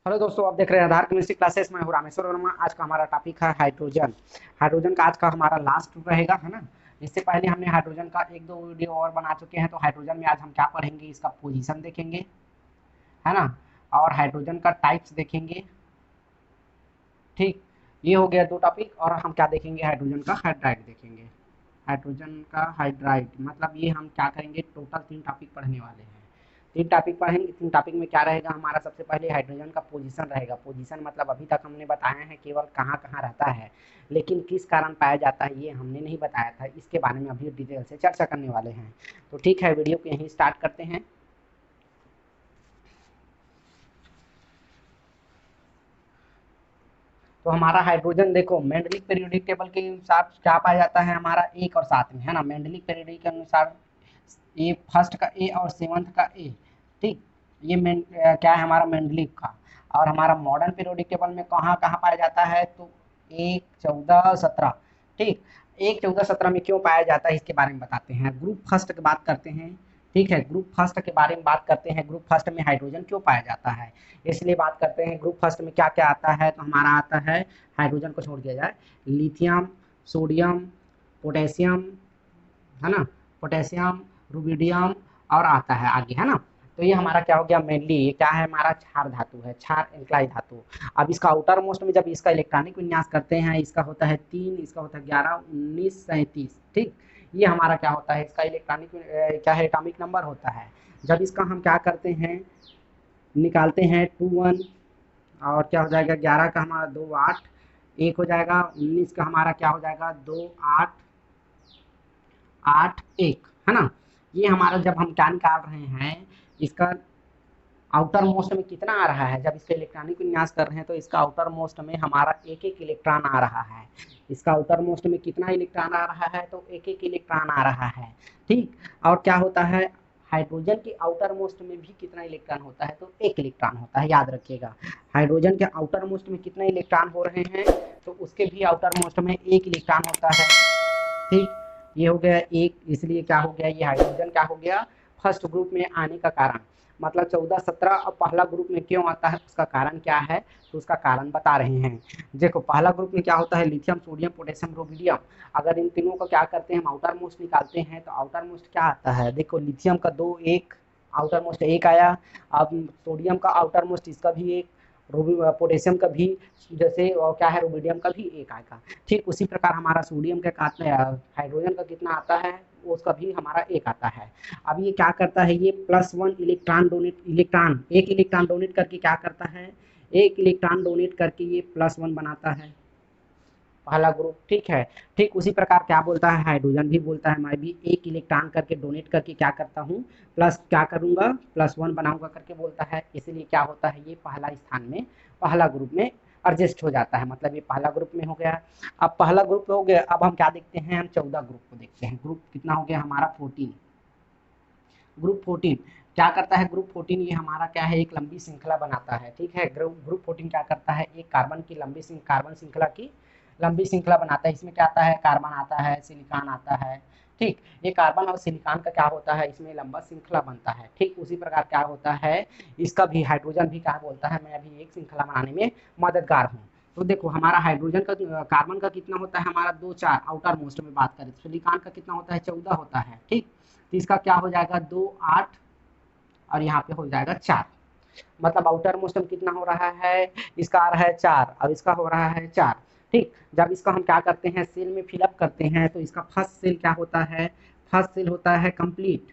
Hello दोस्तों, आप देख रहे हैं आधार केमिस्ट्री क्लासेस। मैं हूं रामेश्वर वर्मा। आज का हमारा टॉपिक है हाइड्रोजन। हाइड्रोजन का आज का हमारा लास्ट रहेगा, है ना। इससे पहले हमने हाइड्रोजन का एक दो वीडियो और बना चुके हैं, तो हाइड्रोजन में आज हम क्या पढ़ेंगे, इसका पोजीशन देखेंगे, है ना। और हाइड्रोजन का टाइप्स देखेंगे। ठीक, ये हो गया दो टॉपिक। और हम क्या देखेंगे, हाइड्रोजन का हाइड्राइड देखेंगे। हाइड्रोजन का हाइड्राइड मतलब ये हम क्या करेंगे, टोटल तीन टॉपिक पढ़ने वाले हैं। तीन टॉपिक पढ़ेंगे। तीन टॉपिक में क्या रहेगा हमारा, सबसे पहले हाइड्रोजन का पोजीशन रहेगा। पोजीशन मतलब अभी तक हमने बताया है केवल कहाँ कहाँ रहता है, लेकिन किस कारण पाया जाता है ये हमने नहीं बताया था। इसके बारे में अभी डिटेल से चर्चा करने वाले हैं। तो ठीक है, वीडियो को यहीं स्टार्ट करते हैं। तो हमारा हाइड्रोजन देखो, मेंडलिक पीरियोडिक टेबल के अनुसार क्या पाया जाता है हमारा, एक और सात में, है ना। मेंडलिक पीरियोडिक के अनुसार ए फर्स्ट का ए और सेवंथ का ए। ठीक, ये क्या है हमारा मेंडलिक का। और हमारा मॉडर्न पीरियोडिक टेबल में कहाँ कहाँ पाया जाता है, तो एक, 14, 17। ठीक, एक, 14, 17 में क्यों पाया जाता है इसके बारे में बताते हैं। ग्रुप फर्स्ट की बात करते हैं। ठीक है, ग्रुप फर्स्ट के बारे में बात करते हैं। ग्रुप फर्स्ट में हाइड्रोजन क्यों पाया जाता है, इसलिए बात करते हैं। ग्रुप फर्स्ट में क्या क्या आता है, तो हमारा आता है, हाइड्रोजन को छोड़ दिया जाए, लिथियम, सोडियम, पोटेशियम, है ना, पोटेशियम, रुबिडियम, और आता है आगे, है ना। तो ये हमारा क्या हो गया, मेनली ये क्या है हमारा, क्षार धातु है, क्षार एल्कलाइ धातु। अब इसका आउटर मोस्ट में जब इसका इलेक्ट्रॉनिक विन्यास करते हैं, इसका होता है 3, इसका होता है 11, 19, 37। ठीक, ये हमारा क्या होता है, इसका इलेक्ट्रॉनिक क्या है, एटॉमिक नंबर होता है। जब इसका हम क्या करते हैं, निकालते हैं 2 1, और क्या हो जाएगा, 11 का हमारा 2 8, एक हो जाएगा, 19 का हमारा क्या हो जाएगा, 2 8 8 1, है ना। ये हमारा जब हम क्या निकाल रहे हैं, इसका आउटर मोस्ट में कितना आ रहा है, जब इसका इलेक्ट्रॉनिक विन्यास कर रहे हैं तो इसका आउटर मोस्ट में हमारा एक एक इलेक्ट्रॉन आ रहा है। इसका आउटर मोस्ट में कितना इलेक्ट्रॉन आ रहा है, तो एक एक इलेक्ट्रॉन आ रहा है। ठीक, और क्या होता है, हाइड्रोजन के आउटर मोस्ट में भी कितना इलेक्ट्रॉन होता है, तो एक इलेक्ट्रॉन होता है, याद रखिएगा। हाइड्रोजन के आउटर मोस्ट में कितने इलेक्ट्रॉन हो रहे हैं, तो उसके भी आउटर मोस्ट में एक इलेक्ट्रॉन होता है। ठीक, ये हो गया एक, इसलिए क्या हो गया, ये हाइड्रोजन क्या हो गया, फर्स्ट ग्रुप में आने का कारण। मतलब 14, 17 और पहला ग्रुप में क्यों आता है, उसका कारण क्या है, तो उसका कारण बता रहे हैं। देखो, पहला ग्रुप में क्या होता है, लिथियम, सोडियम, पोटेशियम, रोबिडियम। अगर इन तीनों का क्या करते हैं, हम आउटर मोस्ट निकालते हैं, तो आउटर मोस्ट क्या आता है, देखो लिथियम का 2 1, आउटर मोस्ट एक आया। अब सोडियम का आउटर मोस्ट, इसका भी एक, पोटेशियम का भी, जैसे क्या है, रुबिडियम का भी एक आएगा। ठीक, उसी प्रकार हमारा सोडियम का हाइड्रोजन का कितना आता है, उसका भी हमारा एक आता है। अब ये क्या करता है, ये +1 इलेक्ट्रॉन डोनेट, इलेक्ट्रॉन एक इलेक्ट्रॉन डोनेट करके क्या करता है, एक इलेक्ट्रॉन डोनेट करके ये +1 बनाता है, पहला ग्रुप। ठीक है, ठीक उसी प्रकार क्या बोलता है, हाइड्रोजन भी बोलता है, मैं भी एक इलेक्ट्रॉन करके डोनेट करके क्या करता हूँ, प्लस क्या करूँगा, +1 बनाऊंगा करके बोलता है। इसलिए क्या होता है, ये पहला स्थान में, पहला ग्रुप में एडजस्ट हो जाता है, मतलब ये पहला ग्रुप में हो गया। अब पहला ग्रुप हो गया, अब हम क्या देखते हैं, हम 14 ग्रुप को देखते हैं। ग्रुप कितना हो गया हमारा, 14। ग्रुप 14 क्या करता है, ग्रुप 14 ये हमारा क्या है, एक लंबी श्रृंखला बनाता है। ठीक है, ग्रुप 14 क्या करता है, एक कार्बन की लंबी कार्बन श्रृंखला की लंबी श्रृंखला बनाता है। इसमें क्या आता है, कार्बन आता है, सिलिकॉन आता है। ठीक, ये कार्बन और सिलिकॉन का क्या होता है, इसमें लंबा श्रृंखला बनता है। ठीक, उसी प्रकार क्या होता है, इसका भी हाइड्रोजन भी क्या बोलता है, मैं अभी एक श्रृंखला बनाने में मददगार हूँ। तो देखो हमारा हाइड्रोजन का, कार्बन का कितना होता है हमारा, 2 4, आउटर मोस्ट में बात करें, सिलिकॉन का कितना होता है, 14 होता है। ठीक, तो इसका क्या हो जाएगा, 2 8, और यहाँ पे हो जाएगा 4। मतलब आउटर मोस्ट में कितना हो रहा है, इसका आ रहा है 4, अब इसका हो रहा है 4। ठीक, जब इसका हम क्या करते हैं, सेल में फिलअप करते हैं, तो इसका फर्स्ट सेल क्या होता है, फर्स्ट सेल होता है कंप्लीट,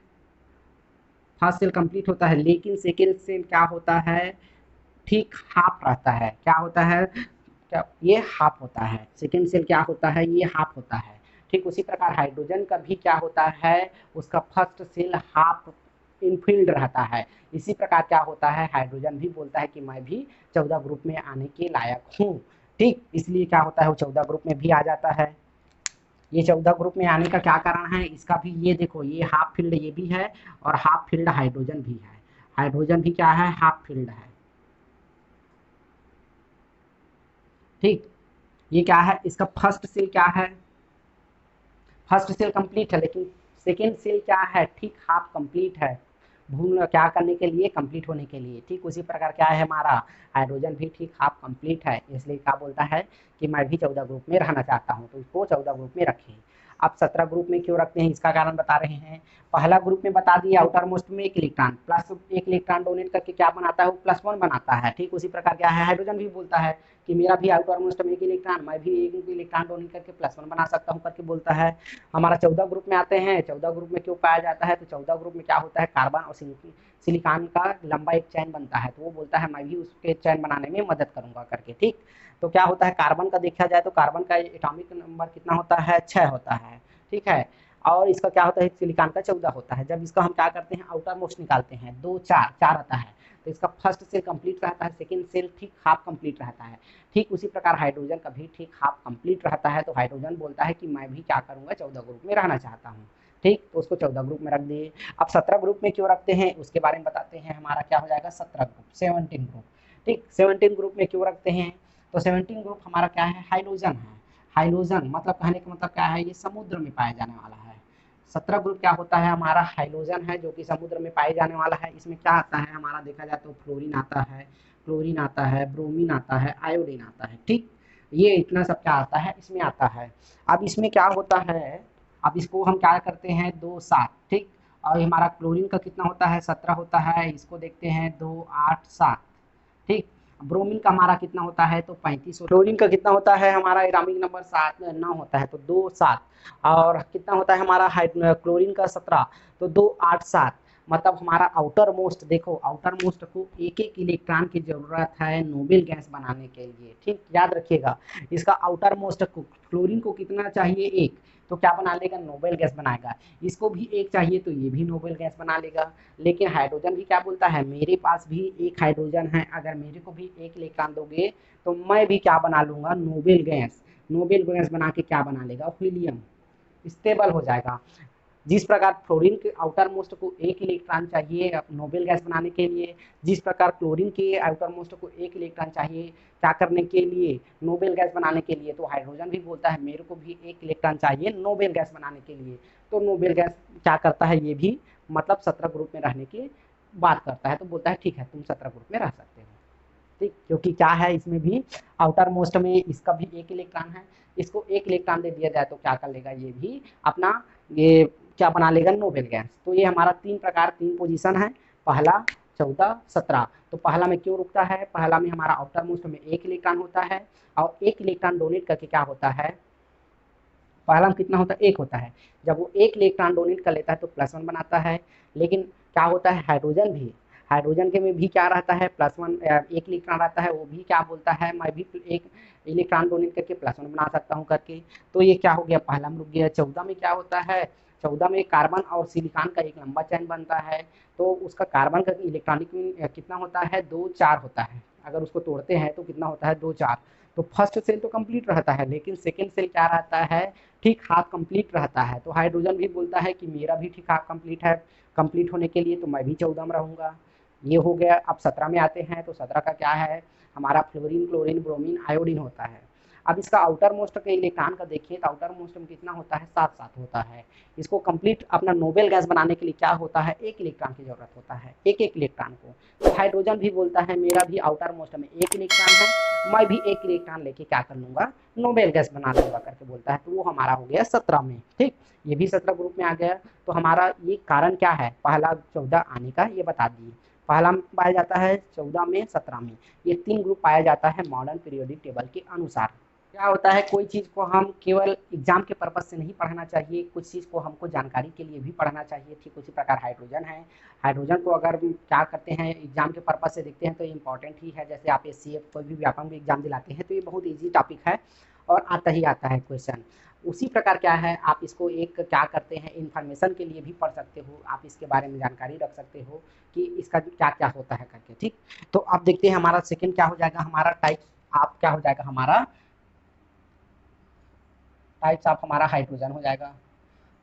फर्स्ट सेल कंप्लीट होता है। लेकिन सेकेंड सेल क्या होता है, ठीक हाफ रहता है। क्या होता है, क्या ये हाफ होता है, सेकेंड सेल क्या होता है, ये हाफ होता है। ठीक, उसी प्रकार हाइड्रोजन का भी क्या होता है, उसका फर्स्ट सेल हाफ इनफील्ड रहता है। इसी प्रकार क्या होता है, हाइड्रोजन भी बोलता है कि मैं भी 14 ग्रुप में आने के लायक हूँ। ठीक, इसलिए क्या होता है, वो 14 ग्रुप में भी आ जाता है। ये 14 ग्रुप में आने का क्या कारण है, इसका भी ये देखो, ये हाफ फील्ड ये भी है, और हाफ फील्ड हाइड्रोजन भी है। हाइड्रोजन भी क्या है, हाफ फील्ड है। ठीक, ये क्या है, इसका फर्स्ट सेल क्या है, फर्स्ट सेल कंप्लीट है, लेकिन सेकेंड सेल क्या है, ठीक हाफ कंप्लीट है। भून क्या करने के लिए, कंप्लीट होने के लिए। ठीक उसी प्रकार क्या है हमारा हाइड्रोजन भी ठीक हाफ कंप्लीट है, इसलिए क्या बोलता है कि मैं भी 14 ग्रुप में रहना चाहता हूँ, तो इसको 14 ग्रुप में रखें। अब 17 ग्रुप में क्यों रखते हैं इसका कारण बता रहे हैं। पहला ग्रुप में बता दिया आउटर मोस्ट में एक इलेक्ट्रॉन प्लस एक इलेक्ट्रॉन डोनेट करके क्या बनाता है, वो +1 बनाता है। ठीक उसी प्रकार क्या है हाइड्रोजन भी बोलता है कि मेरा भी आउटर मोस्ट में एक इलेक्ट्रॉन, मैं भी एक इलेक्ट्रॉन डोनेट करके +1 बना सकता हूँ करके बोलता है। हमारा 14 ग्रुप में आते हैं, 14 ग्रुप में क्यों पाया जाता है, तो 14 ग्रुप में क्या होता है कार्बन और सिलिकॉन का लंबा एक चैन बनता है, तो वो बोलता है मैं भी उसके चैन बनाने में मदद करूंगा करके। ठीक तो क्या होता है कार्बन का देखा जाए तो कार्बन का एटॉमिक नंबर कितना होता है, 6 होता है। ठीक है, और इसका क्या होता है सिलिकॉन का 14 होता है। जब इसका हम क्या करते हैं आउटर मोस्ट निकालते हैं, 2 4 आता है, तो इसका फर्स्ट सेल कंप्लीट रहता है, सेकंड सेल ठीक हाफ कंप्लीट रहता है। ठीक उसी प्रकार हाइड्रोजन का भी ठीक हाफ कंप्लीट रहता है, तो हाइड्रोजन बोलता है कि मैं भी क्या करूंगा 14 ग्रुप में रहना चाहता हूँ। ठीक तो उसको 14 ग्रुप में रख दिए। अब 17 ग्रुप में क्यों रखते हैं उसके बारे में बताते हैं। हमारा क्या हो जाएगा 17 ग्रुप 17 ग्रुप। ठीक 17 ग्रुप में क्यों रखते हैं, तो 17 ग्रुप हमारा क्या है हाइड्रोजन है। हाइड्रोजन मतलब कहने का मतलब क्या है, ये समुद्र में पाया जाने वाला है। 17 ग्रुप क्या होता है हमारा हाइड्रोजन है जो कि समुद्र में पाए जाने वाला है। इसमें क्या आता है हमारा देखा जाए तो फ्लोरीन आता है, क्लोरीन आता है, ब्रोमीन आता है, आयोडीन आता है। ठीक ये इतना सब क्या आता है इसमें आता है। अब इसमें क्या होता है, अब इसको हम क्या करते हैं 2 7। ठीक और हमारा क्लोरीन का कितना होता है 17 होता है, इसको देखते हैं 2 8 7। ठीक ब्रोमीन का हमारा कितना होता है तो 35। क्लोरीन का कितना होता है हमारा एटॉमिक नंबर 9 होता है, तो 2 7। और कितना होता है हमारा क्लोरीन का 17, तो 2 8 7। मतलब हमारा आउटर मोस्ट देखो, आउटर मोस्ट को एक एक इलेक्ट्रॉन की जरूरत है नोबेल गैस बनाने के लिए। ठीक याद रखिएगा इसका आउटर मोस्ट को क्लोरीन को कितना चाहिए 1, तो क्या बना लेगा नोबेल गैस बनाएगा। इसको भी 1 चाहिए तो ये भी नोबेल गैस बना लेगा। लेकिन हाइड्रोजन भी क्या बोलता है मेरे पास भी एक हाइड्रोजन है, अगर मेरे को भी एक इलेक्ट्रॉन दोगे तो मैं भी क्या बना लूंगा नोबेल गैस। नोबेल गैस बना के क्या बना लेगा हीलियम, स्टेबल हो जाएगा। जिस प्रकार फ्लोरीन के आउटर मोस्ट को एक इलेक्ट्रॉन चाहिए नोबेल गैस बनाने के लिए, जिस प्रकार क्लोरीन के आउटर मोस्ट को एक इलेक्ट्रॉन चाहिए क्या करने के लिए नोबेल गैस बनाने के लिए, तो हाइड्रोजन भी बोलता है मेरे को भी एक इलेक्ट्रॉन चाहिए नोबेल गैस बनाने के लिए। तो नोबेल गैस क्या करता है ये भी मतलब 17 ग्रुप में रहने की बात करता है, तो बोलता है ठीक है तुम 17 ग्रुप में रह सकते हो। ठीक क्योंकि क्या है इसमें भी आउटर मोस्ट में इसका भी एक इलेक्ट्रॉन है, इसको एक इलेक्ट्रॉन दे दिया जाए तो क्या कर लेगा ये भी अपना ये क्या बना लेगा नोबेल गैस। तो ये हमारा 3 पोजीशन है, पहला 14 17। तो पहला में क्यों रुकता है, पहला में हमारा आउटर मोस्ट में एक इलेक्ट्रॉन होता है और एक इलेक्ट्रॉन डोनेट करके क्या होता है पहला में कितना होता है 1 होता है। जब वो एक इलेक्ट्रॉन डोनेट कर लेता है तो +1 बनाता है। लेकिन क्या होता है हाइड्रोजन भी, हाइड्रोजन के में भी क्या रहता है +1 एक इलेक्ट्रॉन रहता है, वो भी क्या बोलता है मैं भी एक इलेक्ट्रॉन डोनेट करके +1 बना सकता हूँ करके। तो ये क्या हो गया पहला में रुक गया। 14 में क्या होता है, 14 में कार्बन और सिलिकॉन का एक लंबा चैन बनता है, तो उसका कार्बन का इलेक्ट्रॉनिक कितना होता है 2 4 होता है। अगर उसको तोड़ते हैं तो कितना होता है 2 4। तो फर्स्ट सेल तो कंप्लीट रहता है लेकिन सेकेंड सेल क्या रहता है ठीक हाफ कंप्लीट रहता है। तो हाइड्रोजन भी बोलता है कि मेरा भी ठीक हाफ कंप्लीट है, कंप्लीट होने के लिए तो मैं भी 14 में रहूंगा। ये हो गया। अब 17 में आते हैं तो 17 का क्या है हमारा फ्लोरीन क्लोरीन ब्रोमीन आयोडीन होता है। अब इसका आउटर मोस्ट के इलेक्ट्रॉन का देखिए तो आउटर मोस्ट में कितना होता है 7 7 होता है। इसको कंप्लीट अपना नोबेल गैस बनाने के लिए क्या होता है एक इलेक्ट्रॉन की जरूरत होता है, एक एक इलेक्ट्रॉन को। तो हाइड्रोजन भी बोलता है मेरा भी आउटर मोस्ट में एक इलेक्ट्रॉन है, मैं भी एक इलेक्ट्रॉन लेके क्या कर लूंगा नोबेल गैस बना लूंगा करके बोलता है। तो वो हमारा हो गया 17 में। ठीक ये भी 17 ग्रुप में आ गया। तो हमारा ये कारण क्या है पहला 14 आने का ये बता दिए। पहला में पाया जाता है 14 में 17 में, ये 3 ग्रुप पाया जाता है मॉडर्न पीरियोडिक टेबल के अनुसार। क्या होता है कोई चीज़ को हम केवल एग्जाम के पर्पज से नहीं पढ़ना चाहिए, कुछ चीज़ को हमको जानकारी के लिए भी पढ़ना चाहिए। ठीक उसी प्रकार हाइड्रोजन है, हाइड्रोजन को अगर क्या करते हैं एग्जाम के पर्पज से देखते हैं तो इंपॉर्टेंट ही है। जैसे आप SCF कोई भी व्यापक भी एग्जाम दिलाते हैं तो ये बहुत ईजी टॉपिक है और आता ही आता है क्वेश्चन। उसी प्रकार क्या है आप इसको एक क्या करते हैं इन्फॉर्मेशन के लिए भी पढ़ सकते हो, आप इसके बारे में जानकारी रख सकते हो कि इसका क्या क्या होता है करके। ठीक तो अब देखते हैं हमारा सेकंड क्या हो जाएगा हमारा टाइप आप क्या हो जाएगा हमारा टाइप्स ऑफ हमारा हाइड्रोजन हो जाएगा।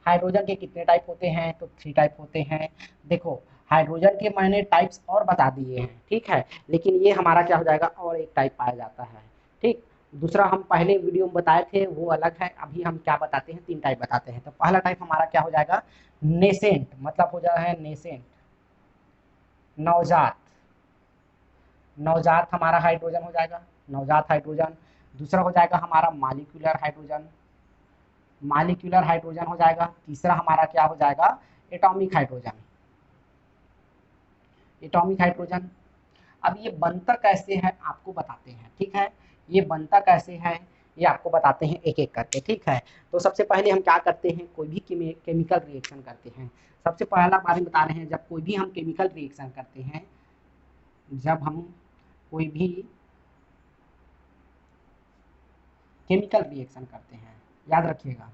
हाइड्रोजन के कितने टाइप होते हैं तो 3 टाइप होते हैं। देखो हाइड्रोजन के मैंने टाइप्स और बता दिए हैं ठीक है, लेकिन ये हमारा क्या हो जाएगा और एक टाइप पाया जाता है। ठीक दूसरा हम पहले वीडियो में बताए थे वो अलग है, अभी हम क्या बताते हैं 3 टाइप बताते हैं। तो पहला टाइप हमारा क्या हो जाएगा नेसेंट, मतलब हो जाएगा नेसेंट। नवजात, नवजात हमारा हाइड्रोजन हो जाएगा, नवजात हाइड्रोजन। दूसरा हो जाएगा हमारा मालिक्यूलर हाइड्रोजन, मालिक्यूलर हाइड्रोजन हो जाएगा। तीसरा हमारा क्या हो जाएगा, एटॉमिक हाइड्रोजन, एटॉमिक हाइड्रोजन। अब ये बनता कैसे है आपको बताते हैं, ठीक है, ये बनता कैसे है ये आपको बताते हैं एक एक करके, ठीक है। तो सबसे पहले हम क्या करते हैं, कोई भी केमिकल रिएक्शन करते हैं, सबसे पहला बारे में बता रहे हैं, जब कोई भी हम केमिकल रिएक्शन करते हैं, जब हम कोई भी केमिकल रिएक्शन करते हैं, याद रखिएगा,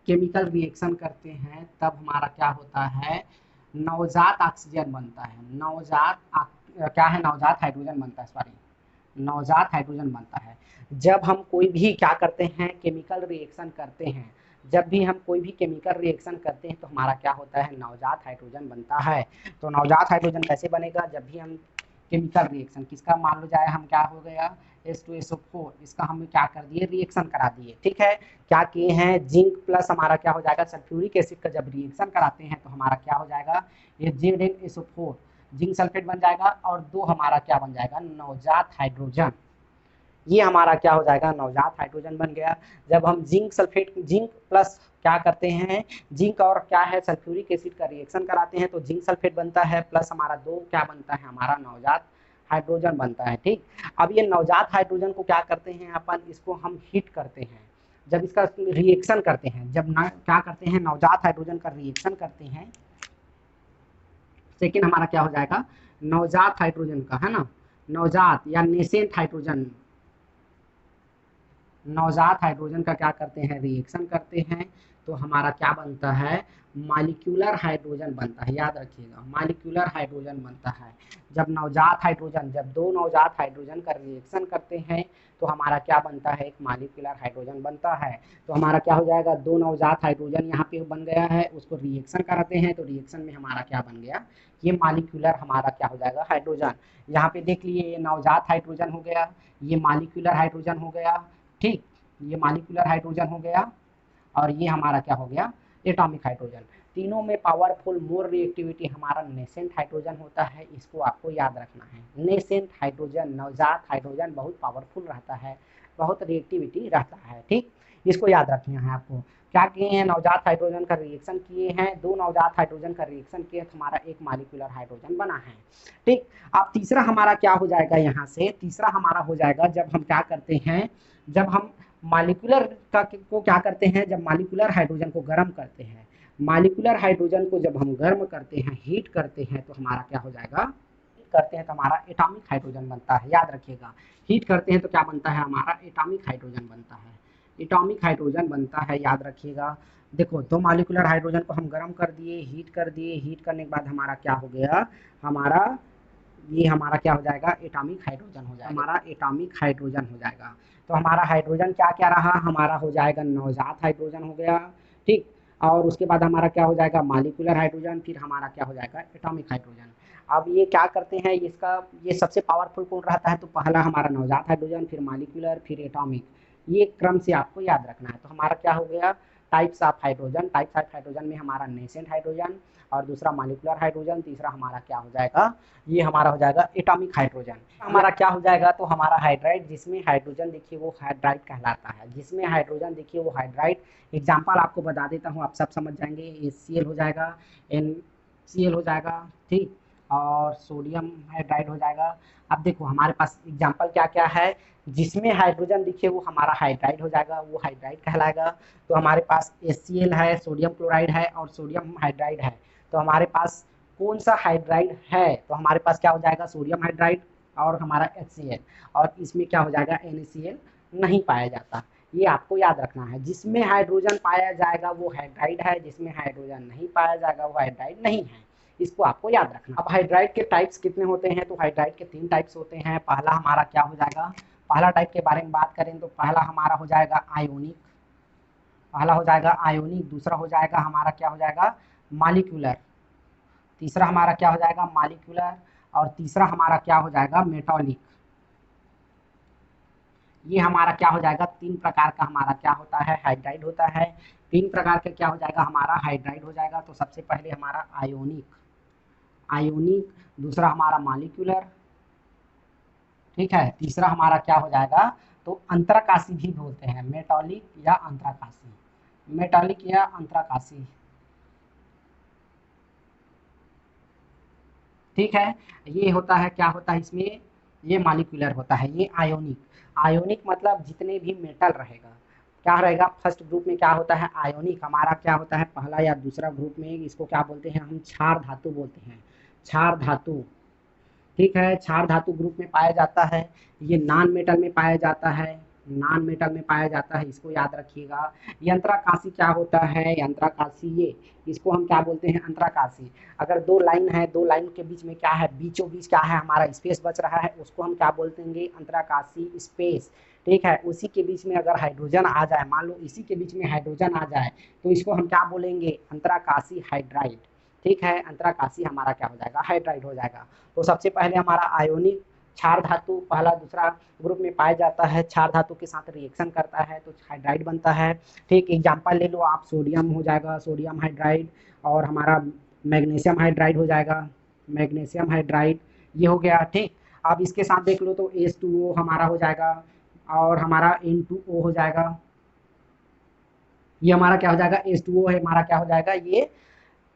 केमिकल रिएक्शन करते हैं तब हमारा क्या होता है, नवजात ऑक्सीजन बनता है, नवजात क्या है, नवजात हाइड्रोजन बनता है, सॉरी, नवजात हाइड्रोजन बनता है। जब हम कोई भी क्या करते हैं, केमिकल रिएक्शन करते हैं, जब भी हम कोई भी केमिकल रिएक्शन करते हैं तो हमारा क्या होता है, नवजात हाइड्रोजन बनता है। तो नवजात हाइड्रोजन कैसे बनेगा, जब भी हम केमिकल रिएक्शन किसका मान लो जाए, हम क्या हो गया H2SO4, इसका हम क्या कर दिए, रिएक्शन करा दिए, ठीक है। क्या किए हैं, जिंक प्लस हमारा क्या हो जाएगा, सल्फ्यूरिक एसिड का जब रिएक्शन कराते हैं तो हमारा क्या हो जाएगा, ये ZnSO4 जिंक सल्फेट बन जाएगा, और दो हमारा क्या बन जाएगा, नवजात हाइड्रोजन। ये हमारा क्या हो जाएगा, नवजात हाइड्रोजन बन गया। जब हम जिंक सल्फेट, जिंक प्लस क्या करते हैं, जिंक और क्या है, सल्फ्यूरिक एसिड का रिएक्शन कराते हैं तो जिंक सल्फेट बनता है, प्लस हमारा दो क्या बनता है, हमारा नवजात हाइड्रोजन बनता है, ठीक। अब ये नवजात हाइड्रोजन को क्या करते हैं अपन, इसको हम हीट करते हैं, जब इसका रिएक्शन करते हैं, जब ना क्या करते हैं, नवजात हाइड्रोजन का रिएक्शन करते हैं, सेकेंड हमारा क्या हो जाएगा, नवजात हाइड्रोजन का, है ना, नवजात या नेसेंट हाइड्रोजन, नवजात हाइड्रोजन का क्या करते हैं, रिएक्शन करते हैं तो हमारा क्या बनता है, मॉलिक्यूलर हाइड्रोजन बनता है, याद रखिएगा, मॉलिक्यूलर हाइड्रोजन बनता है। जब नवजात हाइड्रोजन, जब दो नवजात हाइड्रोजन का रिएक्शन करते हैं तो हमारा क्या बनता है, एक मॉलिक्यूलर हाइड्रोजन बनता है। तो हमारा क्या हो जाएगा, दो नवजात हाइड्रोजन यहाँ पे बन गया है, उसको रिएक्शन कराते हैं तो रिएक्शन में हमारा क्या बन गया, ये मॉलिक्यूलर हमारा क्या हो जाएगा, हाइड्रोजन। यहाँ पे देख लिए, ये नवजात हाइड्रोजन हो गया, ये मॉलिक्यूलर हाइड्रोजन हो गया, ठीक, ये मॉलिक्यूलर हाइड्रोजन हो गया, और ये हमारा क्या हो गया, एटॉमिक हाइड्रोजन। तीनों में पावरफुल मोर रिएक्टिविटी हमारा नेसेंट हाइड्रोजन होता है, इसको आपको याद रखना है। नेसेंट हाइड्रोजन, नवजात हाइड्रोजन बहुत पावरफुल रहता है, बहुत रिएक्टिविटी रहता है, ठीक, इसको याद रखना है आपको। क्या किए हैं, नवजात हाइड्रोजन का रिएक्शन किए हैं, दो नवजात हाइड्रोजन का रिएक्शन किए तो हमारा एक मॉलिक्यूलर हाइड्रोजन बना है, ठीक। अब तीसरा हमारा क्या हो जाएगा, यहाँ से तीसरा हमारा हो जाएगा, जब हम क्या करते हैं, जब हम मॉलिक्यूलर का को क्या करते हैं, जब मॉलिक्यूलर हाइड्रोजन को गर्म करते हैं, मॉलिक्यूलर हाइड्रोजन को जब हम गर्म करते हैं, हीट करते हैं तो हमारा क्या हो जाएगा, करते हैं तो हमारा एटॉमिक हाइड्रोजन बनता है, याद रखिएगा। हीट करते हैं तो क्या बनता है, हमारा एटॉमिक हाइड्रोजन बनता है, एटॉमिक हाइड्रोजन बनता है, याद रखिएगा। देखो, दो मॉलिक्यूलर हाइड्रोजन को हम गर्म कर दिए, हीट कर दिए, हीट करने के बाद हमारा क्या हो गया, हमारा ये हमारा क्या हो जाएगा, एटॉमिक हाइड्रोजन हो जाएगा, हमारा एटॉमिक हाइड्रोजन हो जाएगा। तो हमारा हाइड्रोजन क्या क्या रहा, हमारा हो जाएगा नवजात हाइड्रोजन हो गया, ठीक, और उसके बाद हमारा क्या हो जाएगा, मॉलिक्यूलर हाइड्रोजन, फिर हमारा क्या हो जाएगा, एटॉमिक हाइड्रोजन। अब ये क्या करते हैं, इसका ये सबसे पावरफुल कौन रहता है, तो पहला हमारा नवजात हाइड्रोजन, फिर मॉलिक्यूलर, फिर एटॉमिक, ये क्रम से आपको याद रखना है। तो हमारा क्या हो गया, types of hydrogen, types of hydrogen में हमारा नेसेंट हाइड्रोजन, और दूसरा मॉलिक्यूलर हाइड्रोजन, तीसरा हमारा क्या हो जाएगा, ये हमारा हो जाएगा एटॉमिक हाइड्रोजन। हमारा क्या हो जाएगा, तो हमारा हाइड्राइड, जिसमें हाइड्रोजन देखिए वो हाइड्राइड कहलाता है, जिसमें हाइड्रोजन देखिए वो हाइड्राइड। एग्जांपल आपको बता देता हूँ, आप सब समझ जाएंगे। HCl हो जाएगा, NCl हो जाएगा, ठीक, और सोडियम हाइड्राइड हो जाएगा। अब देखो हमारे पास एग्जांपल क्या क्या है, जिसमें हाइड्रोजन दिखे वो हमारा हाइड्राइड हो जाएगा, वो हाइड्राइड कहलाएगा। तो हमारे पास HCl है, सोडियम क्लोराइड है, और सोडियम हाइड्राइड है। तो हमारे पास कौन सा हाइड्राइड है, तो हमारे पास क्या हो जाएगा, सोडियम हाइड्राइड और हमारा HCl, और इसमें क्या हो जाएगा, NaCl नहीं पाया जाता। ये आपको याद रखना है, जिसमें हाइड्रोजन पाया जाएगा वो हाइड्राइड है, जिसमें हाइड्रोजन नहीं पाया जाएगा वो हाइड्राइड नहीं है, इसको आपको याद रखना। अब हाइड्राइड के टाइप्स कितने होते हैं, तो हाइड्राइड के 3 टाइप्स होते हैं। पहला हमारा क्या हो जाएगा, पहला टाइप के बारे में बात करें तो पहला हमारा हो जाएगा आयोनिक, पहला हो जाएगा आयोनिक, दूसरा हो जाएगा हमारा क्या हो जाएगा, मॉलिक्यूलर, तीसरा हमारा क्या हो जाएगा, मॉलिक्यूलर, और तीसरा हमारा क्या हो जाएगा, मेटॉलिक। ये हमारा क्या हो जाएगा, 3 प्रकार का हमारा क्या होता है, हाइड्राइड होता है। 3 प्रकार का क्या हो जाएगा, हमारा हाइड्राइड हो जाएगा। तो सबसे पहले हमारा आयोनिक, आयोनिक, दूसरा हमारा मॉलिक्यूलर, ठीक है। तीसरा हमारा क्या हो जाएगा, तो अंतराकाशी भी बोलते हैं, मेटालिक या अंतराकाशी, मेटालिक या अंतराकाशी, ठीक है। ये होता है, क्या होता है इसमें, ये मॉलिक्यूलर होता है, ये आयोनिक। आयोनिक मतलब जितने भी मेटल रहेगा, क्या रहेगा, फर्स्ट ग्रुप में क्या होता है, आयोनिक हमारा क्या होता है, पहला या दूसरा ग्रुप में, इसको क्या बोलते हैं हम, क्षार धातु बोलते हैं, क्षार धातु, ठीक है। क्षार धातु ग्रुप में पाया जाता है। ये नॉन मेटल में पाया जाता है, नॉन मेटल में पाया जाता है, इसको याद रखिएगा। यंत्राकाशी क्या होता है, यंत्राकाशी, ये इसको हम क्या बोलते हैं, अंतराकाशी। अगर दो लाइन है, दो लाइन के बीच में क्या है, बीचों बीच क्या है, हमारा स्पेस बच रहा है, उसको हम क्या बोलते हैं, अंतराकाशी स्पेस, ठीक है। उसी के बीच में अगर हाइड्रोजन आ जाए, मान लो इसी के बीच में हाइड्रोजन आ जाए, तो इसको हम क्या बोलेंगे, अंतराकाशी हाइड्राइड, ठीक है। अंतराकाशी हमारा क्या हो जाएगा, हाइड्राइड हो जाएगा। तो सबसे पहले हमारा आयोनिक क्षार धातु पहला दूसरा ग्रुप में पाया जाता है, क्षार धातु के साथ रिएक्शन करता है तो हाइड्राइड बनता है, ठीक। एग्जांपल ले लो आप, सोडियम हो जाएगा, सोडियम हाइड्राइड, और हमारा मैग्नीशियम हाइड्राइड हो जाएगा, मैग्नीशियम हाइड्राइड, ये हो गया, ठीक। अब इसके साथ देख लो तो H2O हमारा हो जाएगा, और हमारा N2O हो जाएगा, ये हमारा क्या हो जाएगा, H2O है हमारा, क्या हो जाएगा, ये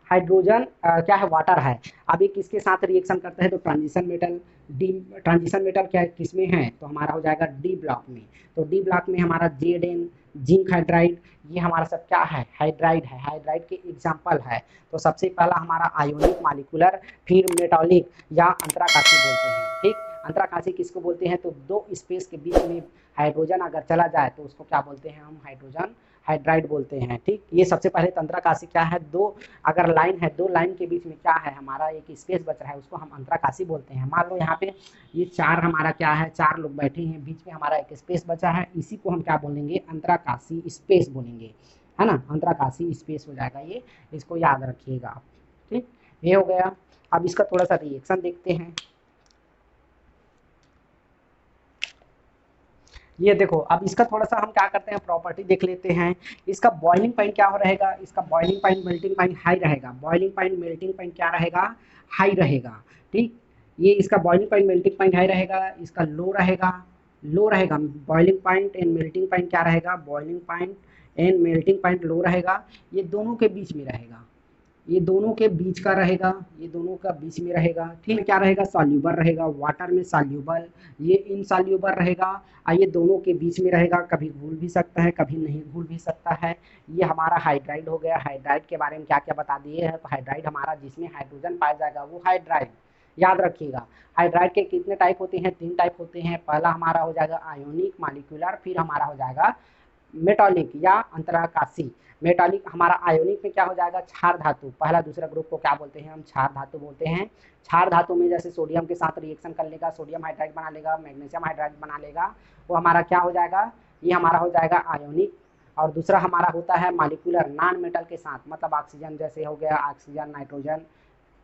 हाइड्रोजन क्या है, वाटर है। अब ये किसके साथ रिएक्शन करता है, तो transition metal, D, transition metal क्या किसमें है, तो हमारा हो जाएगा डी ब्लॉक में। तो डी ब्लॉक में हमारा Zn, जिंक हाइड्राइड, ये हमारा सब क्या है, हाइड्राइड है, हाइड्राइड के एग्जाम्पल है। तो सबसे पहला हमारा आयोनिक मॉलिक्यूलर, फिर मेटालिक या अंतराकाशी बोलते हैं, ठीक। अंतराकाशी किसको बोलते हैं, तो दो स्पेस के बीच में हाइड्रोजन अगर चला जाए तो उसको क्या बोलते हैं हम, हाइड्रोजन हाइड्राइड बोलते हैं, ठीक। ये सबसे पहले तंत्राकाशी क्या है, दो अगर लाइन है, दो लाइन के बीच में क्या है, हमारा एक स्पेस बच रहा है, उसको हम अंतराकाशी बोलते हैं। मान लो यहाँ पे ये चार हमारा क्या है, चार लोग बैठे हैं, बीच में हमारा एक स्पेस बचा है, इसी को हम क्या बोलेंगे, अंतराकाशी स्पेस बोलेंगे, है ना, अंतराकाशी स्पेस हो जाएगा ये, इसको याद रखिएगा आप, ठीक। ये हो गया। अब इसका थोड़ा सा रिएक्शन देखते हैं। ये देखो, अब इसका थोड़ा सा हम क्या करते हैं, प्रॉपर्टी देख लेते हैं। इसका बॉइलिंग पॉइंट क्या हो रहेगा, इसका boiling point melting point high रहेगा, बॉइलिंग पॉइंट मेल्टिंग पॉइंट क्या रहेगा, हाई रहेगा, ठीक। ये इसका boiling point melting point high रहेगा, इसका लो रहेगा, लो रहेगा। Boiling point and melting point क्या रहेगा, boiling point and melting point low रहेगा, ये दोनों के बीच में रहेगा, ये दोनों के बीच का रहेगा, ये दोनों का बीच में रहेगा, ठीक। क्या रहेगा, सॉल्यूबल रहेगा, वाटर में सॉल्यूबल, ये इनसॉल्यूबल रहेगा, और ये दोनों के बीच में रहेगा, कभी घुल भी सकता है, कभी नहीं घुल भी सकता है। ये हमारा हाइड्राइड हो गया। हाइड्राइड के बारे में क्या क्या बता दिए हैं, तो हाइड्राइड हमारा जिसमें हाइड्रोजन पाया जाएगा वो हाइड्राइड, याद रखिएगा। हाइड्राइड के कितने टाइप होते हैं, तीन टाइप होते हैं। पहला हमारा हो जाएगा आयोनिक मॉलिक्यूलर, फिर हमारा हो जाएगा मेटालिक या अंतराकाशी। मेटालिक हमारा आयोनिक में क्या हो जाएगा, क्षार धातु, पहला दूसरा ग्रुप को क्या बोलते हैं हम, क्षार धातु बोलते हैं। क्षार धातु में जैसे सोडियम के साथ रिएक्शन कर लेगा, सोडियम हाइड्राइड बना लेगा, मैग्नीशियम हाइड्राइड बना लेगा, वो हमारा क्या हो जाएगा, ये हमारा हो जाएगा आयोनिक। और दूसरा हमारा होता है मॉलिक्यूलर, नॉन मेटल के साथ, मतलब ऑक्सीजन जैसे हो गया, ऑक्सीजन, नाइट्रोजन,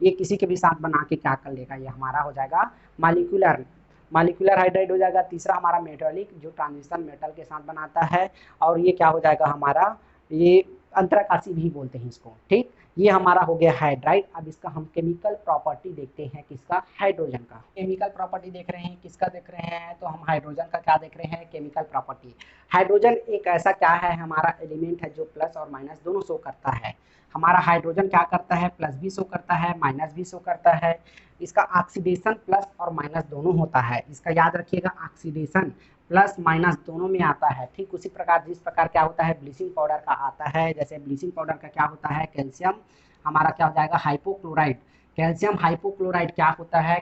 ये किसी के भी साथ बना के क्या कर लेगा, ये हमारा हो जाएगा मॉलिक्यूलर, मॉलिक्यूलर हाइड्राइड हो जाएगा। तीसरा हमारा मेटालिक, जो ट्रांजिशन मेटल के साथ बनाता है, और ये क्या हो जाएगा हमारा, ये अंतराकाशी भी बोलते हैं इसको, ठीक। ये हमारा हो गया हाइड्राइड। अब इसका हम केमिकल प्रॉपर्टी देखते हैं, किसका, हाइड्रोजन का। केमिकल प्रॉपर्टी देख रहे हैं, किसका देख रहे हैं, तो हम हाइड्रोजन का क्या देख रहे हैं, केमिकल प्रॉपर्टी। हाइड्रोजन एक ऐसा क्या है, हमारा एलिमेंट है जो प्लस और माइनस दोनों शो करता है। हमारा हाइड्रोजन क्या करता है, प्लस भी शो करता है, माइनस भी शो करता है। इसका ऑक्सीडेशन प्लस और माइनस दोनों होता है, इसका याद रखिएगा, ऑक्सीडेशन प्लस माइनस दोनों में आता है, ठीक। उसी प्रकार जिस प्रकार क्या होता है ब्लीचिंग पाउडर का आता है, जैसे ब्लीचिंग पाउडर का क्या होता है, कैल्शियम हमारा क्या हो जाएगा, हाइपोक्लोराइड। कैल्शियम हाइपोक्लोराइड क्या होता है,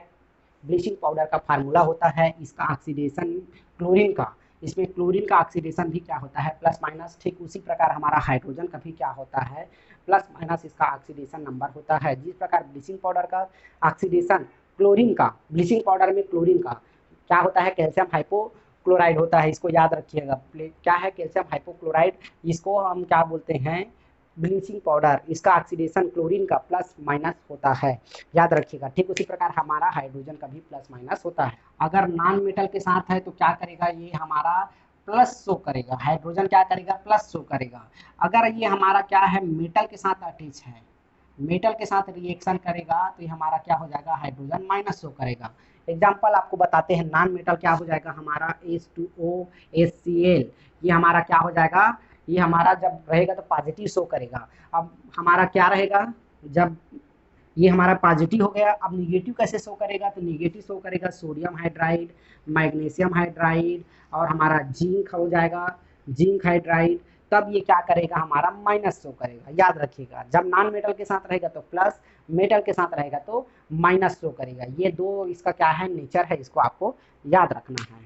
ब्लीचिंग पाउडर का फार्मूला होता है। इसका ऑक्सीडेशन क्लोरीन का, इसमें क्लोरीन का ऑक्सीडेशन भी क्या होता है, प्लस माइनस, ठीक। उसी प्रकार हमारा हाइड्रोजन का भी क्या होता है, प्लस माइनस इसका ऑक्सीडेशन नंबर होता है। जिस प्रकार ब्लीचिंग पाउडर का ऑक्सीडेशन क्लोरीन का, ब्लीचिंग पाउडर में क्लोरीन का क्या होता है, कैल्शियम हाइपोक्लोराइड होता है, इसको याद रखिएगा। क्या है, कैल्शियम हाइपोक्लोराइड, इसको हम क्या बोलते हैं, ब्लीचिंग पाउडर। इसका ऑक्सीडेशन क्लोरीन का प्लस माइनस होता है, याद रखिएगा, ठीक। उसी प्रकार हमारा हाइड्रोजन का भी प्लस माइनस होता है। अगर नॉन मेटल के साथ है तो क्या करेगा, ये हमारा प्लस शो करेगा, हाइड्रोजन क्या करेगा, प्लस शो करेगा। अगर ये हमारा क्या है, मेटल के साथ अटैच है, मेटल के साथ रिएक्शन करेगा तो ये हमारा क्या हो जाएगा, हाइड्रोजन माइनस शो करेगा। एग्जाम्पल आपको बताते हैं, नॉन मेटल क्या हो जाएगा हमारा, H2O HCl, ये हमारा क्या हो जाएगा, ये हमारा जब रहेगा तो पॉजिटिव शो करेगा। अब हमारा क्या रहेगा, जब ये हमारा पॉजिटिव हो गया, अब निगेटिव कैसे शो करेगा, तो निगेटिव शो करेगा सोडियम हाइड्राइड, मैग्नीशियम हाइड्राइड और हमारा जिंक हो जाएगा, जिंक हाइड्राइड। तब ये क्या करेगा, हमारा माइनस शो करेगा। याद रखिएगा, जब नॉन मेटल के साथ रहेगा तो प्लस, मेटल के साथ रहेगा तो माइनस शो करेगा। ये दो इसका क्या है, नेचर है, इसको आपको याद रखना है।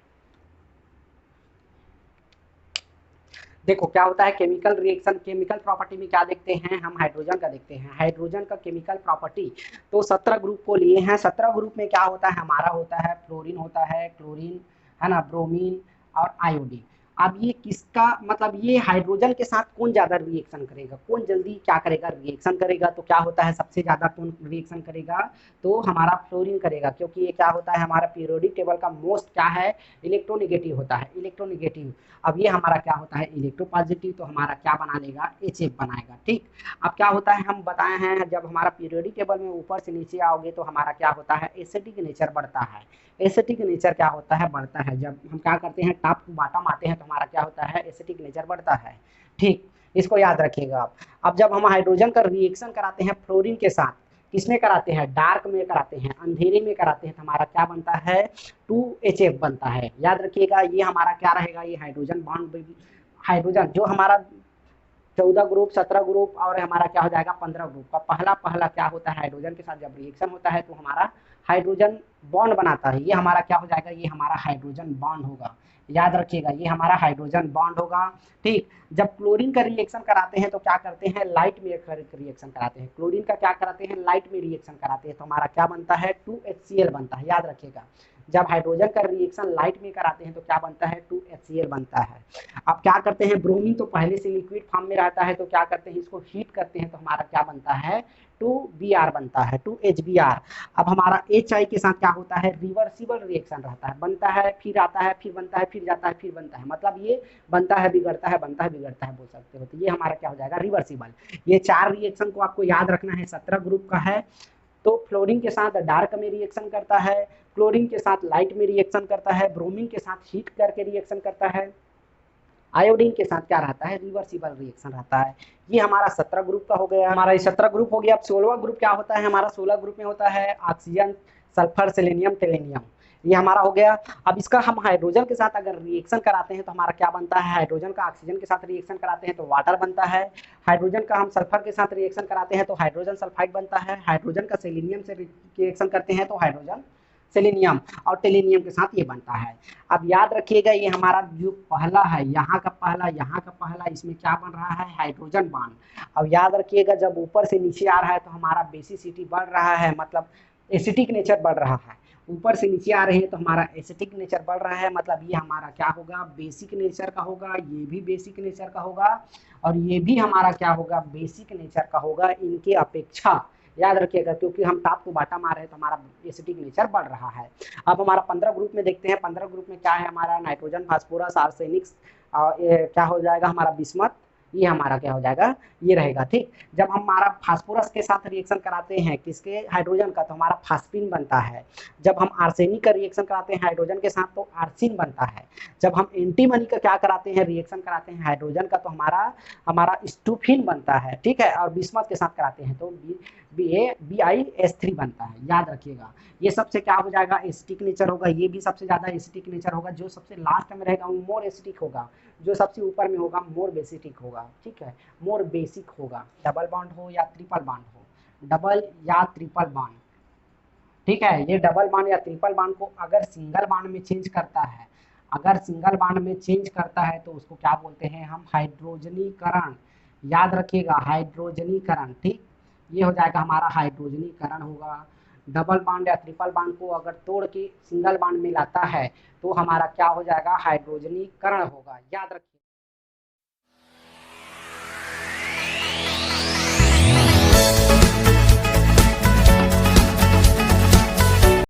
देखो क्या होता है केमिकल रिएक्शन, केमिकल प्रॉपर्टी में क्या देखते हैं हम, हाइड्रोजन का देखते हैं। हाइड्रोजन का केमिकल प्रॉपर्टी तो 17 ग्रुप को लिए हैं। 17 ग्रुप में क्या होता है, हमारा होता है फ्लोरीन, होता है क्लोरीन, है ना, ब्रोमीन और आयोडीन। अब ये किसका मतलब, ये हाइड्रोजन के साथ कौन ज्यादा रिएक्शन करेगा, कौन जल्दी क्या करेगा, रिएक्शन करेगा, तो क्या होता है सबसे ज्यादा कौन रिएक्शन करेगा, तो हमारा फ्लोरीन करेगा। क्योंकि ये क्या होता है, हमारा पीरियोडिक टेबल का मोस्ट क्या है, इलेक्ट्रोनिगेटिव होता है, इलेक्ट्रोनिगेटिव। अब ये हमारा क्या होता है, इलेक्ट्रोपॉजिटिव, तो हमारा क्या बना लेगा, HF बनाएगा। ठीक, अब क्या होता है, हम बताए हैं जब हमारा पीरियोडिक टेबल में ऊपर से नीचे आओगे तो हमारा क्या होता है, एसिडिक नेचर बढ़ता है। एसिडिक नेचर क्या होता है, बढ़ता है। जब हम क्या करते हैं, टॉप टू बॉटम आते हैं तो हमारा क्या होता है, एसिडिक नेचर बढ़ता है। ठीक, इसको याद रखिएगा आप। अब जब हम हाइड्रोजन का रिएक्शन कराते हैं फ्लोरीन के साथ, किसमें कराते हैं, डार्क में कराते हैं, अंधेरे में कराते हैं, तो हमारा क्या बनता है, 2HF बनता है। याद रखिएगा, ये हमारा क्या रहेगा, ये हाइड्रोजन बॉन्ड, हाइड्रोजन जो हमारा 14 ग्रुप 17 ग्रुप और हमारा क्या हो जाएगा 15 ग्रुप का पहला पहला क्या होता है, हाइड्रोजन के साथ जब रिएक्शन होता है तो हमारा हाइड्रोजन बॉन्ड बनाता है। ये हमारा क्या हो जाएगा, ये हमारा हाइड्रोजन बॉन्ड होगा। याद रखिएगा, ये हमारा हाइड्रोजन बॉन्ड होगा। ठीक, जब क्लोरीन का रिएक्शन कराते हैं तो क्या करते हैं, लाइट में रिएक्शन कराते हैं। क्लोरीन का क्या कराते हैं, लाइट में रिएक्शन कराते हैं, तो हमारा क्या बनता है, 2HCl बनता है। याद रखिएगा, जब हाइड्रोजन का रिएक्शन लाइट में कराते हैं तो क्या बनता है, 2HCl बनता है। अब क्या करते हैं, ब्रोमीन तो पहले से लिक्विड फॉर्म में रहता है, तो क्या करते हैं, इसको हीट करते हैं तो हमारा क्या बनता है, 2Br बनता है, 2HBr। अब हमारा HI के साथ क्या होता है, रिवर्सिबल रिएक्शन रहता है, बनता है फिर आता है फिर बनता है फिर जाता है फिर बनता है, मतलब ये बनता है बिगड़ता है, बनता है बिगड़ता है बोल सकते हो। तो ये हमारा क्या हो जाएगा, रिवर्सिबल। ये 4 रिएक्शन को आपको याद रखना है, 17 ग्रुप का है। तो फ्लोरीन के साथ डार्क में रिएक्शन करता है, क्लोरीन के साथ लाइट में रिएक्शन करता है, ब्रोमीन के साथ हीट करके रिएक्शन करता है, आयोडीन के साथ क्या रहता है, रिवर्सिबल रिएक्शन रहता है। ये हमारा 17 ग्रुप का हो गया, हमारा ये 17 ग्रुप हो गया। अब 16वां ग्रुप क्या होता है हमारा, 16 ग्रुप में होता है ऑक्सीजन, सल्फर, सेलेनियम, टेलेनियम, ये हमारा हो गया। अब इसका हम हाइड्रोजन के साथ अगर रिएक्शन कराते हैं तो हमारा क्या बनता है, हाइड्रोजन का ऑक्सीजन के साथ रिएक्शन कराते हैं तो वाटर बनता है। हाइड्रोजन का हम सल्फर के साथ रिएक्शन कराते हैं तो हाइड्रोजन सल्फाइड बनता है। हाइड्रोजन का सेलेनियम से रिएक्शन करते हैं तो हाइड्रोजन सेलेनियम, और टेलेनियम के साथ ये बनता है। अब याद रखिएगा, ये हमारा जो पहला है, यहाँ का पहला, यहाँ का पहला, इसमें क्या बन रहा है, हाइड्रोजन बॉन्ड। अब याद रखिएगा, जब ऊपर से नीचे आ रहा है तो हमारा बेसिसिटी बढ़ रहा है, मतलब एसिटिक नेचर बढ़ रहा है। ऊपर से नीचे आ रहे हैं तो हमारा एसिटिक नेचर बढ़ रहा है, मतलब ये हमारा क्या होगा, बेसिक नेचर का होगा, ये भी बेसिक नेचर का होगा, और ये भी हमारा क्या होगा, बेसिक नेचर का होगा इनके अपेक्षा। याद रखिएगा, क्योंकि हम टॉप टू बॉटम आ रहे हैं तो हमारा एसिटिक नेचर बढ़ रहा है। अब हमारा 15 ग्रुप में देखते हैं, 15 ग्रुप में क्या है हमारा, नाइट्रोजन, फास्फोरस, आर्सेनिक, क्या हो जाएगा हमारा, बिस्मथ, ये हमारा क्या हो जाएगा, ये रहेगा। ठीक, जब हम हमारा फास्फोरस के साथ रिएक्शन कराते हैं किसके, हाइड्रोजन का, तो हमारा फास्फिन बनता है। जब हम आर्सेनिक का रिएक्शन कराते हैं हाइड्रोजन के साथ तो आर्सिन बनता है। जब हम एंटीमनी का क्या कराते हैं, रिएक्शन कराते हैं हाइड्रोजन का, तो हमारा हमारा स्टूफिन बनता है। ठीक है, और बिस्मथ के साथ कराते हैं तो BiS3 बनता है। याद रखिएगा, ये सबसे क्या हो जाएगा, एसिटिक नेचर होगा, ये भी सबसे ज्यादा एसिटिक नेचर होगा। जो सबसे लास्ट में रहेगा वो मोर एसिटिक होगा, जो सबसे ऊपर में होगा मोर बेसिटिक होगा। ठीक है, मोर बेसिक होगा, डबल बॉन्ड हो या ट्रिपल बॉन्ड हो, डबल या ट्रिपल बॉन्ड। ठीक है, ये डबल बॉन्ड या ट्रिपल बॉन्ड को अगर सिंगल बॉन्ड में चेंज करता है, अगर सिंगल बॉन्ड में चेंज करता है तो उसको क्या बोलते हैं हम, हाइड्रोजनीकरण। याद रखिएगा, हाइड्रोजनीकरण। ठीक, ये हो जाएगा हमारा हाइड्रोजनीकरण होगा। डबल बॉन्ड या ट्रिपल बॉन्ड को अगर तोड़ के सिंगल बॉन्ड में लाता है तो हमारा क्या हो जाएगा, हाइड्रोजनीकरण होगा। याद रखिए।